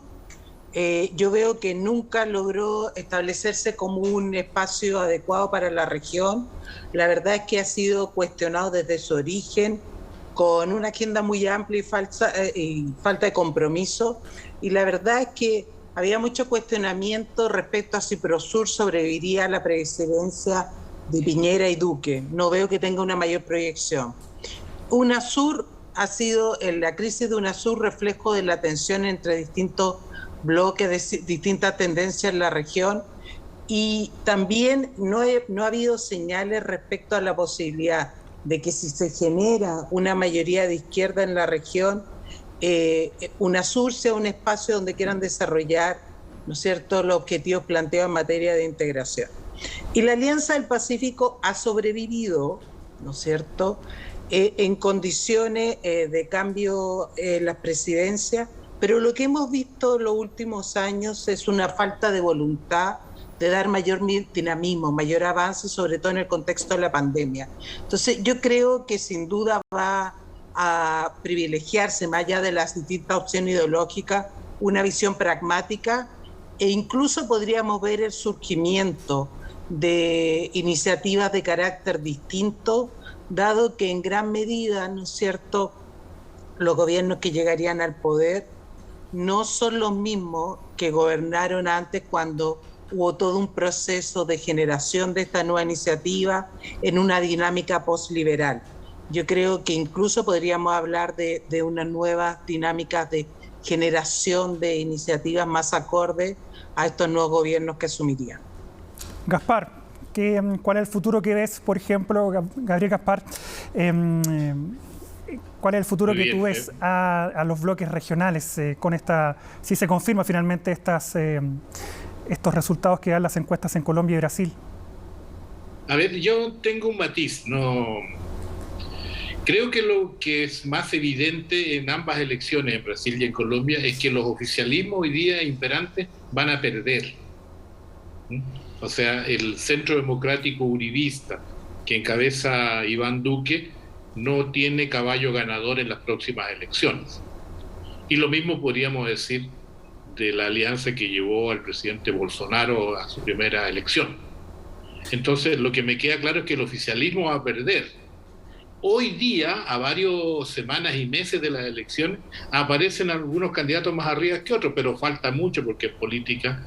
yo veo que nunca logró establecerse como un espacio adecuado para la región. La verdad es que ha sido cuestionado desde su origen, con una agenda muy amplia y falta de compromiso. Y la verdad es que había mucho cuestionamiento respecto a si PROSUR sobreviviría a la presidencia de Piñera y Duque. No veo que tenga una mayor proyección. UNASUR ha sido, la crisis de UNASUR, reflejo de la tensión entre distintos bloques, distintas tendencias en la región, y también no ha habido señales respecto a la posibilidad de que si se genera una mayoría de izquierda en la región, UNASUR sea un espacio donde quieran desarrollar, ¿no es cierto?, los objetivos planteados en materia de integración. Y la Alianza del Pacífico ha sobrevivido, ¿no es cierto?, en condiciones de cambio en las presidencias, pero lo que hemos visto en los últimos años es una falta de voluntad de dar mayor dinamismo, mayor avance, sobre todo en el contexto de la pandemia. Entonces, yo creo que sin duda va a privilegiarse, más allá de las distintas opciones ideológicas, una visión pragmática, e incluso podríamos ver el surgimiento de iniciativas de carácter distinto, dado que en gran medida, ¿no es cierto?, los gobiernos que llegarían al poder no son los mismos que gobernaron antes, cuando hubo todo un proceso de generación de esta nueva iniciativa en una dinámica postliberal. Yo creo que incluso podríamos hablar de unas nuevas dinámicas de generación de iniciativas más acordes a estos nuevos gobiernos que asumirían. Gaspar, ¿cuál es el futuro que ves, por ejemplo, Gabriel Gaspar? ¿Cuál es el futuro que tú ves a los bloques regionales con si se confirma finalmente estos resultados que dan las encuestas en Colombia y Brasil? A ver, yo tengo un matiz. Creo que lo que es más evidente en ambas elecciones, en Brasil y en Colombia, es que los oficialismos hoy día imperantes van a perder. O sea, el Centro Democrático Uribista, que encabeza Iván Duque, no tiene caballo ganador en las próximas elecciones. Y lo mismo podríamos decir de la alianza que llevó al presidente Bolsonaro a su primera elección. Entonces, lo que me queda claro es que el oficialismo va a perder. Hoy día, a varias semanas y meses de las elecciones, aparecen algunos candidatos más arriba que otros, pero falta mucho, porque en política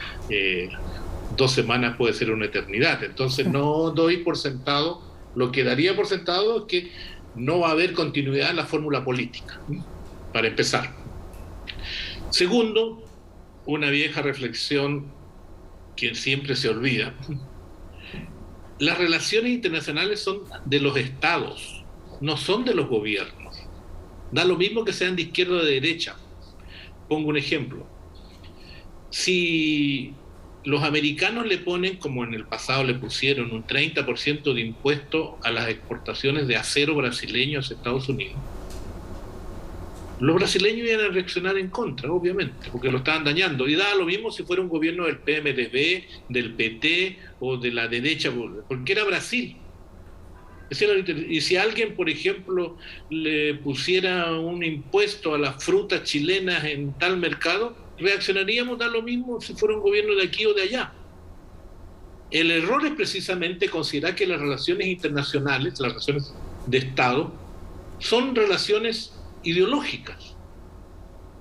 2 semanas puede ser una eternidad. Entonces no doy por sentado, lo que daría por sentado es que no va a haber continuidad en la fórmula política, para empezar. Segundo, una vieja reflexión que siempre se olvida. Las relaciones internacionales son de los estados, no son de los gobiernos. Da lo mismo que sean de izquierda o de derecha. Pongo un ejemplo. Si los americanos le ponen, como en el pasado le pusieron, un 30% de impuesto a las exportaciones de acero brasileño a Estados Unidos, los brasileños iban a reaccionar en contra, obviamente, porque lo estaban dañando. Y da lo mismo si fuera un gobierno del PMDB, del PT o de la derecha, porque era Brasil. Y si alguien, por ejemplo, le pusiera un impuesto a las frutas chilenas en tal mercado, reaccionaríamos a lo mismo si fuera un gobierno de aquí o de allá. El error es precisamente considerar que las relaciones internacionales, las relaciones de Estado, son relaciones ideológicas.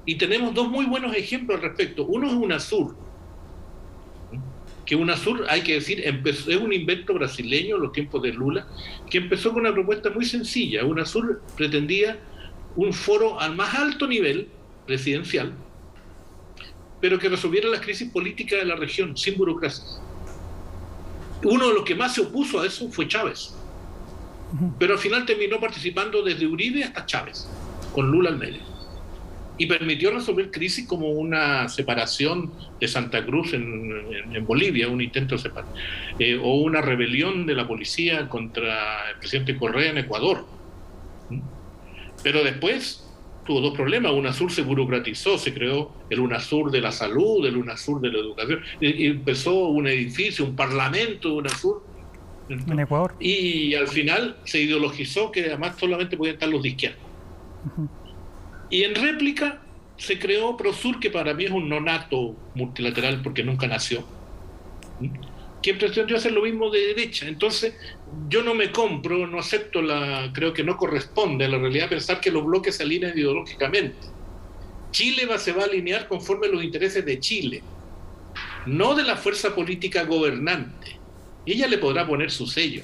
Y tenemos dos muy buenos ejemplos al respecto. Uno es UNASUR, que UNASUR, hay que decir, es un invento brasileño en los tiempos de Lula, que empezó con una propuesta muy sencilla. UNASUR pretendía un foro al más alto nivel presidencial, pero que resolviera las crisis políticas de la región sin burocracias. Uno de los que más se opuso a eso fue Chávez, pero al final terminó participando desde Uribe hasta Chávez, con Lula al medio, y permitió resolver crisis como una separación de Santa Cruz en Bolivia, un intento de separación, o una rebelión de la policía contra el presidente Correa en Ecuador. Pero después tuvo dos problemas. UNASUR se burocratizó, se creó el UNASUR de la salud, el UNASUR de la educación, y empezó un edificio, un parlamento de UNASUR en Ecuador, y al final se ideologizó que además solamente podían estar los de izquierda. Y en réplica se creó PROSUR, que para mí es un nonato multilateral porque nunca nació, que pretendió hacer lo mismo de derecha. Entonces yo no me compro, no acepto, creo que no corresponde a la realidad pensar que los bloques se alinean ideológicamente. Chile se va a alinear conforme a los intereses de Chile, no de la fuerza política gobernante. Ella le podrá poner su sello,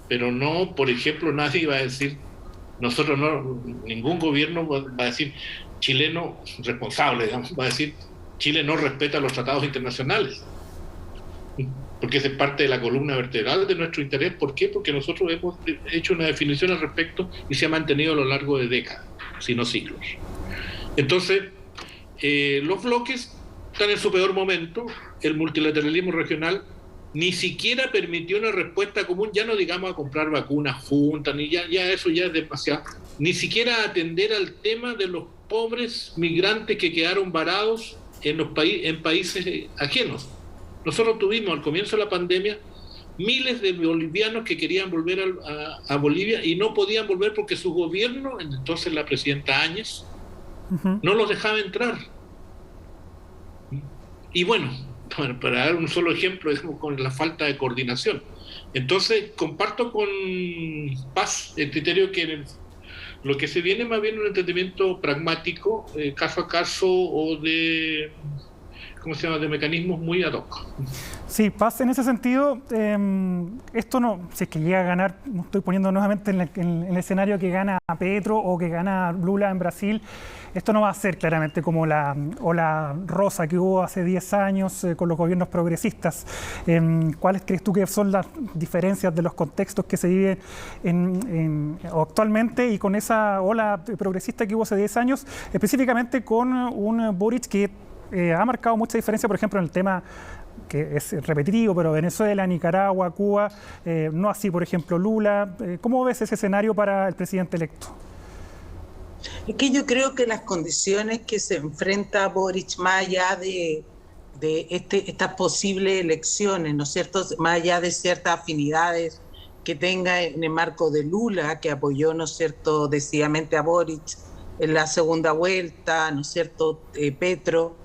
pero no, por ejemplo, nadie va a decir, nosotros no, ningún gobierno va a decir chileno responsable, digamos, va a decir Chile no respeta los tratados internacionales, porque esa es parte de la columna vertebral de nuestro interés. ¿Por qué? Porque nosotros hemos hecho una definición al respecto y se ha mantenido a lo largo de décadas, si no siglos. Entonces, los bloques están en su peor momento. El multilateralismo regional ni siquiera permitió una respuesta común, ya no digamos a comprar vacunas juntas, ni ya eso ya es demasiado, ni siquiera atender al tema de los pobres migrantes que quedaron varados en países ajenos. Nosotros tuvimos al comienzo de la pandemia miles de bolivianos que querían volver a Bolivia y no podían volver porque su gobierno, entonces la presidenta Áñez, no los dejaba entrar. Y bueno, para dar un solo ejemplo, digamos, con la falta de coordinación. Entonces, comparto con Paz el criterio que lo que se viene más bien un entendimiento pragmático, caso a caso, o de, ¿cómo se llama?, de mecanismos muy ad hoc. Sí, Paz, en ese sentido, esto no, si es que llega a ganar, no estoy poniendo nuevamente en el escenario que gana Petro o que gana Lula en Brasil, esto no va a ser claramente como la ola rosa que hubo hace 10 años con los gobiernos progresistas. ¿Cuáles crees tú que son las diferencias de los contextos que se viven actualmente y con esa ola progresista que hubo hace 10 años, específicamente con un Boric que ha marcado mucha diferencia, por ejemplo, en el tema que es repetitivo, pero Venezuela, Nicaragua, Cuba, no así, por ejemplo, Lula? ¿Cómo ves ese escenario para el presidente electo? Es que yo creo que las condiciones que se enfrenta Boric, más allá de estas posibles elecciones, ¿no es cierto?, más allá de ciertas afinidades que tenga en el marco de Lula, que apoyó, ¿no es cierto?, decididamente a Boric en la segunda vuelta, ¿no es cierto?, Petro,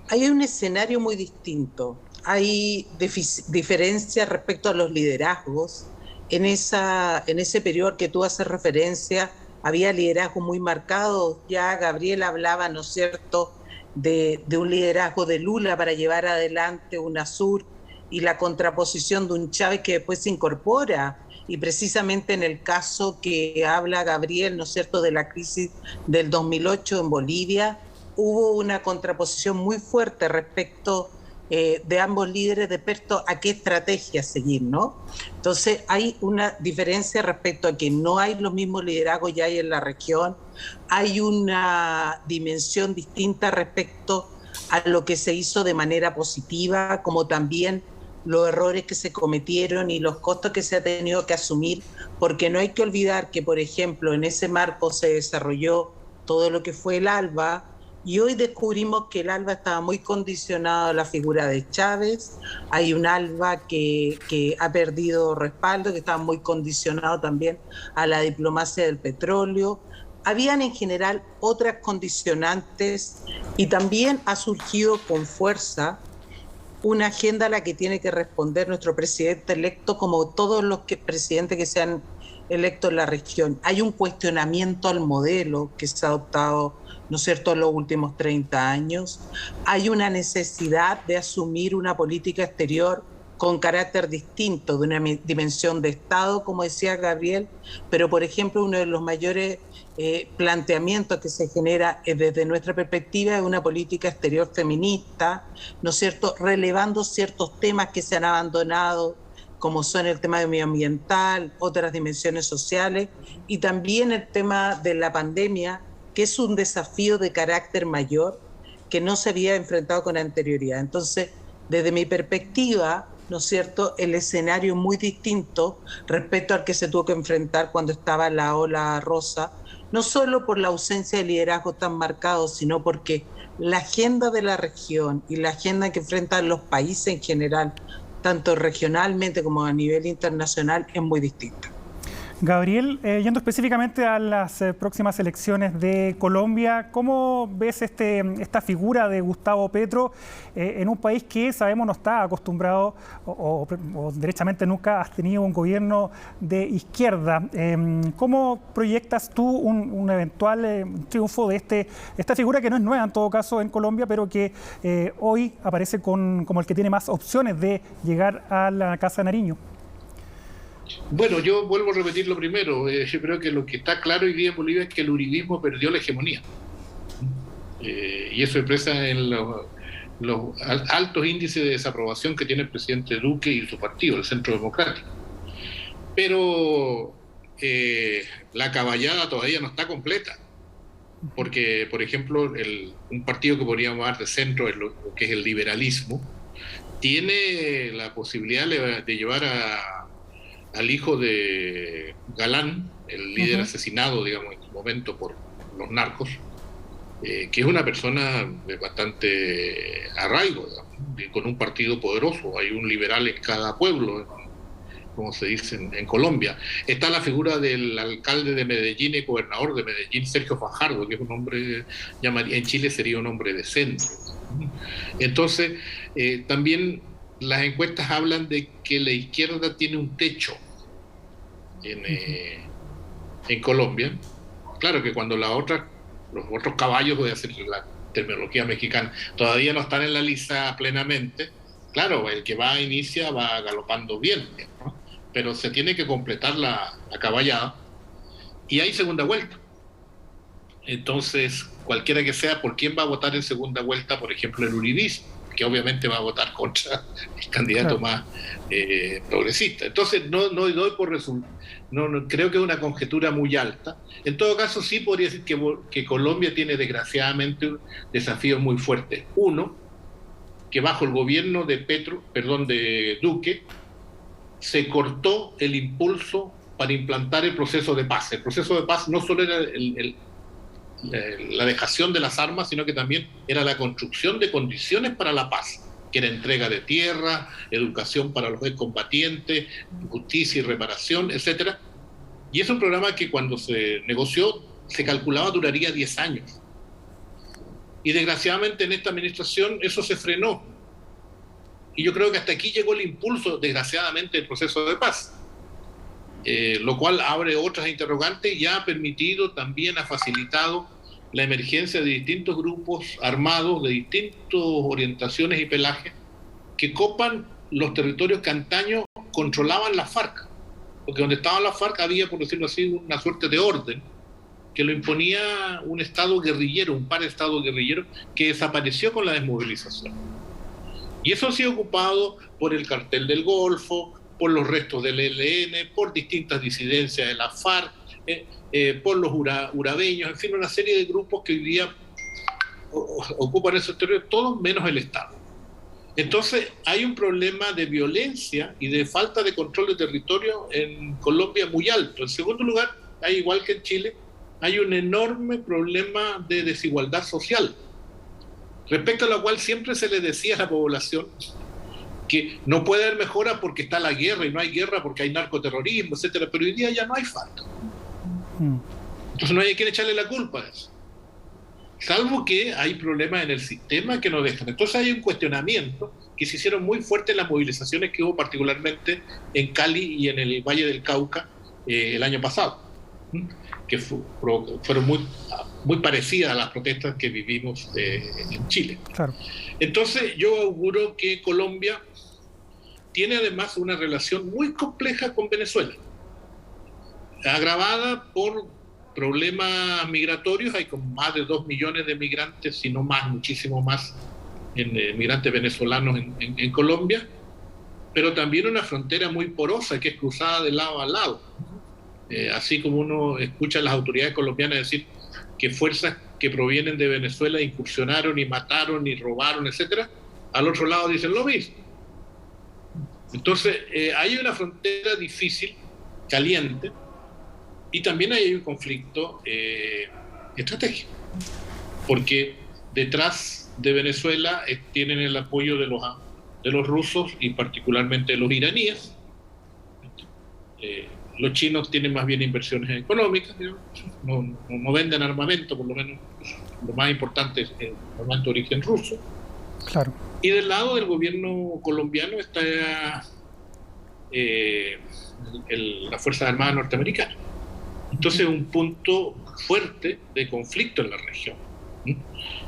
hay un escenario muy distinto. Hay diferencias respecto a los liderazgos. En ese periodo al que tú haces referencia, había liderazgos muy marcados. Ya Gabriel hablaba, ¿no es cierto?, de un liderazgo de Lula para llevar adelante UNASUR y la contraposición de un Chávez que después se incorpora. Y precisamente en el caso que habla Gabriel, ¿no es cierto?, de la crisis del 2008 en Bolivia, hubo una contraposición muy fuerte respecto de ambos líderes respecto a qué estrategia seguir, ¿no? Entonces hay una diferencia respecto a que no hay los mismos liderazgos ya hay en la región, hay una dimensión distinta respecto a lo que se hizo de manera positiva, como también los errores que se cometieron y los costos que se ha tenido que asumir, porque no hay que olvidar que, por ejemplo, en ese marco se desarrolló todo lo que fue el ALBA, Y hoy descubrimos que el ALBA estaba muy condicionado a la figura de Chávez. Hay un ALBA que ha perdido respaldo, que estaba muy condicionado también a la diplomacia del petróleo. Habían en general otras condicionantes y también ha surgido con fuerza una agenda a la que tiene que responder nuestro presidente electo, como todos los presidentes que se han electo en la región. Hay un cuestionamiento al modelo que se ha adoptado, ¿no es cierto?, en los últimos 30 años. Hay una necesidad de asumir una política exterior con carácter distinto, de una dimensión de Estado, como decía Gabriel, pero, por ejemplo, uno de los mayores planteamientos que se genera desde nuestra perspectiva es una política exterior feminista, ¿no es cierto?, relevando ciertos temas que se han abandonado, como son el tema medioambiental, otras dimensiones sociales, y también el tema de la pandemia, que es un desafío de carácter mayor que no se había enfrentado con anterioridad. Entonces, desde mi perspectiva, ¿no es cierto?, el escenario muy distinto respecto al que se tuvo que enfrentar cuando estaba la ola rosa, no solo por la ausencia de liderazgo tan marcado, sino porque la agenda de la región y la agenda que enfrentan los países en general, tanto regionalmente como a nivel internacional, es muy distinta. Gabriel, yendo específicamente a las próximas elecciones de Colombia, ¿cómo ves esta figura de Gustavo Petro en un país que sabemos no está acostumbrado o derechamente nunca has tenido un gobierno de izquierda? ¿Cómo proyectas tú un eventual triunfo de esta figura que no es nueva en todo caso en Colombia, pero que hoy aparece como el que tiene más opciones de llegar a la Casa de Nariño? Bueno, yo vuelvo a repetir lo primero. Yo creo que lo que está claro hoy día en Bolivia es que el uribismo perdió la hegemonía. Y eso expresa en los altos índices de desaprobación que tiene el presidente Duque y su partido, el Centro Democrático. Pero la caballada todavía no está completa. Porque, por ejemplo, un partido que podríamos llamar de centro, lo que es el liberalismo, tiene la posibilidad de llevar al hijo de Galán, el líder asesinado, digamos, en su momento por los narcos, que es una persona de bastante arraigo, digamos, con un partido poderoso. Hay un liberal en cada pueblo, como se dice en Colombia. Está la figura del alcalde de Medellín y gobernador de Medellín, Sergio Fajardo, que es un hombre, en Chile sería un hombre de centro. Entonces, también las encuestas hablan de que la izquierda tiene un techo en Colombia. Claro que cuando los otros caballos, voy a hacer la terminología mexicana, todavía no están en la lista plenamente, claro, el que inicia va galopando bien, ¿no? Pero se tiene que completar la caballada y hay segunda vuelta. Entonces, cualquiera que sea, ¿por quién va a votar en segunda vuelta? Por ejemplo, el uribismo, que obviamente va a votar contra el candidato más progresista. Entonces, no doy por resultado. No, creo que es una conjetura muy alta. En todo caso, sí podría decir que Colombia tiene desgraciadamente desafíos muy fuertes. Uno, que bajo el gobierno de Duque, se cortó el impulso para implantar el proceso de paz. El proceso de paz no solo era la dejación de las armas, sino que también era la construcción de condiciones para la paz, que era entrega de tierra, educación para los excombatientes, justicia y reparación, etc. Y es un programa que cuando se negoció se calculaba duraría 10 años. Y desgraciadamente en esta administración eso se frenó. Y yo creo que hasta aquí llegó el impulso, desgraciadamente, del proceso de paz. Lo cual abre otras interrogantes y ha permitido, también ha facilitado la emergencia de distintos grupos armados de distintas orientaciones y pelajes que copan los territorios que antaño controlaban las FARC, porque donde estaban las FARC había, por decirlo así, una suerte de orden que lo imponía un estado guerrillero, un par de estados guerrilleros que desapareció con la desmovilización. Y eso ha sido ocupado por el Cartel del Golfo, por los restos del ELN, por distintas disidencias de la FARC, por los urabeños, en fin, una serie de grupos que hoy día ocupan esos territorios, todos menos el Estado. Entonces, hay un problema de violencia y de falta de control de territorio en Colombia muy alto. En segundo lugar, igual que en Chile, hay un enorme problema de desigualdad social. respecto a la cual siempre se le decía a la población que no puede haber mejora porque está la guerra, y no hay guerra porque hay narcoterrorismo, etcétera, pero hoy día ya no hay FARC. Entonces no hay a quien echarle la culpa de eso. Salvo que hay problemas en el sistema que nos dejan. Entonces hay un cuestionamiento que se hicieron muy fuertes en las movilizaciones que hubo particularmente en Cali y en el Valle del Cauca el año pasado, que fueron muy parecidas a las protestas que vivimos en Chile. Claro. Entonces yo auguro que Colombia tiene además una relación muy compleja con Venezuela, agravada por problemas migratorios. Hay como más de 2 millones de migrantes, si no más, muchísimo más, migrantes venezolanos en Colombia, pero también una frontera muy porosa que es cruzada de lado a lado. Así como uno escucha a las autoridades colombianas decir que fuerzas que provienen de Venezuela incursionaron y mataron y robaron, etcétera, al otro lado dicen lo mismo. Entonces hay una frontera difícil, caliente, y también hay un conflicto estratégico, porque detrás de Venezuela tienen el apoyo de los rusos y particularmente de los iraníes. Los chinos tienen más bien inversiones económicas, no venden armamento, por lo menos lo más importante es el armamento de origen ruso. Claro. Y del lado del gobierno colombiano está la Fuerza Armada norteamericana. Entonces un punto fuerte de conflicto en la región.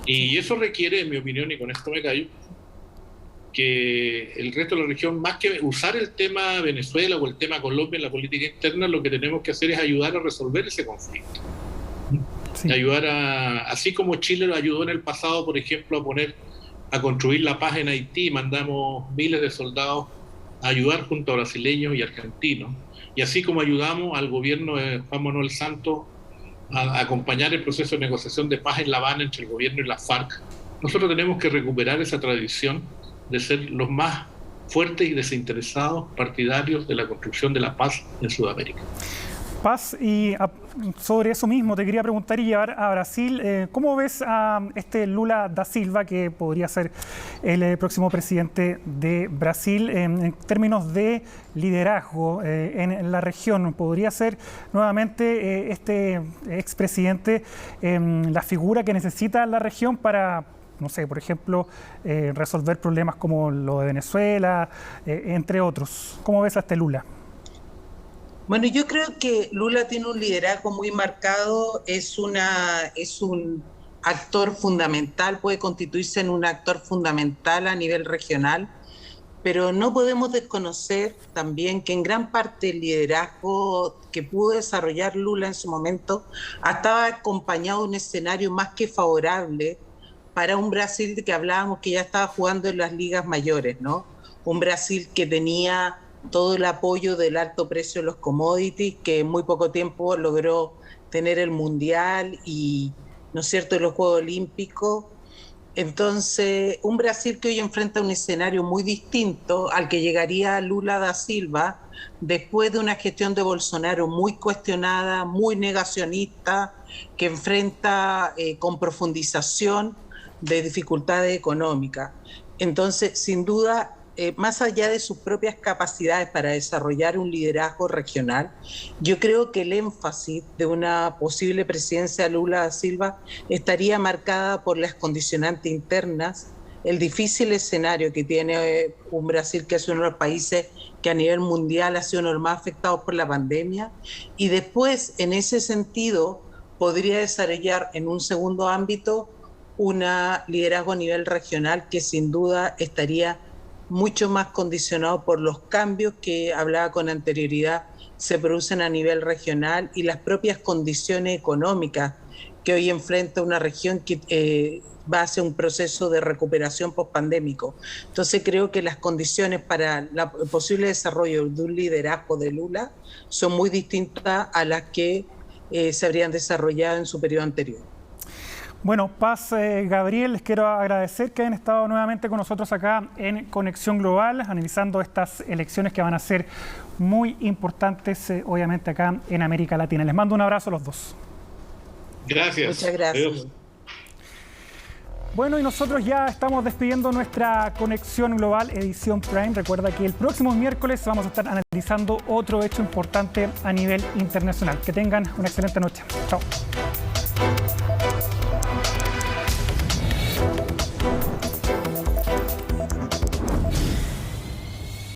Y eso requiere, en mi opinión, y con esto me callo, que el resto de la región, más que usar el tema Venezuela o el tema Colombia en la política interna, lo que tenemos que hacer es ayudar a resolver ese conflicto. Sí. Ayudar así como Chile lo ayudó en el pasado, por ejemplo, a construir la paz en Haití, mandamos miles de soldados a ayudar junto a brasileños y argentinos, y así como ayudamos al gobierno de Juan Manuel Santos a acompañar el proceso de negociación de paz en La Habana entre el gobierno y la FARC, nosotros tenemos que recuperar esa tradición de ser los más fuertes y desinteresados partidarios de la construcción de la paz en Sudamérica. Paz, y sobre eso mismo te quería preguntar y llevar a Brasil. ¿Cómo ves a Lula da Silva, que podría ser el próximo presidente de Brasil, en términos de liderazgo en la región? ¿Podría ser nuevamente este expresidente la figura que necesita la región para, no sé, por ejemplo, resolver problemas como lo de Venezuela, entre otros? ¿Cómo ves a Lula? Bueno, yo creo que Lula tiene un liderazgo muy marcado, es un actor fundamental, puede constituirse en un actor fundamental a nivel regional, pero no podemos desconocer también que en gran parte el liderazgo que pudo desarrollar Lula en su momento estaba acompañado de un escenario más que favorable para un Brasil de que hablábamos que ya estaba jugando en las ligas mayores, ¿no? Un Brasil que tenía todo el apoyo del alto precio de los commodities, que en muy poco tiempo logró tener el Mundial y, ¿no es cierto?, los Juegos Olímpicos. Entonces, un Brasil que hoy enfrenta un escenario muy distinto al que llegaría Lula da Silva después de una gestión de Bolsonaro muy cuestionada, muy negacionista, que enfrenta con profundización de dificultades económicas. Entonces, sin duda, más allá de sus propias capacidades para desarrollar un liderazgo regional, yo creo que el énfasis de una posible presidencia de Lula da Silva estaría marcada por las condicionantes internas, el difícil escenario que tiene un Brasil que es uno de los países que a nivel mundial ha sido uno de los más afectados por la pandemia, y después, en ese sentido, podría desarrollar en un segundo ámbito un liderazgo a nivel regional que sin duda estaría mucho más condicionado por los cambios que hablaba con anterioridad se producen a nivel regional y las propias condiciones económicas que hoy enfrenta una región que va hacia un proceso de recuperación pospandémico. Entonces creo que las condiciones para el posible desarrollo de un liderazgo de Lula son muy distintas a las que se habrían desarrollado en su periodo anterior. Bueno, Paz, Gabriel, les quiero agradecer que hayan estado nuevamente con nosotros acá en Conexión Global, analizando estas elecciones que van a ser muy importantes, obviamente, acá en América Latina. Les mando un abrazo a los dos. Gracias. Muchas gracias. Adiós. Bueno, y nosotros ya estamos despidiendo nuestra Conexión Global edición Prime. Recuerda que el próximo miércoles vamos a estar analizando otro hecho importante a nivel internacional. Que tengan una excelente noche. Chao.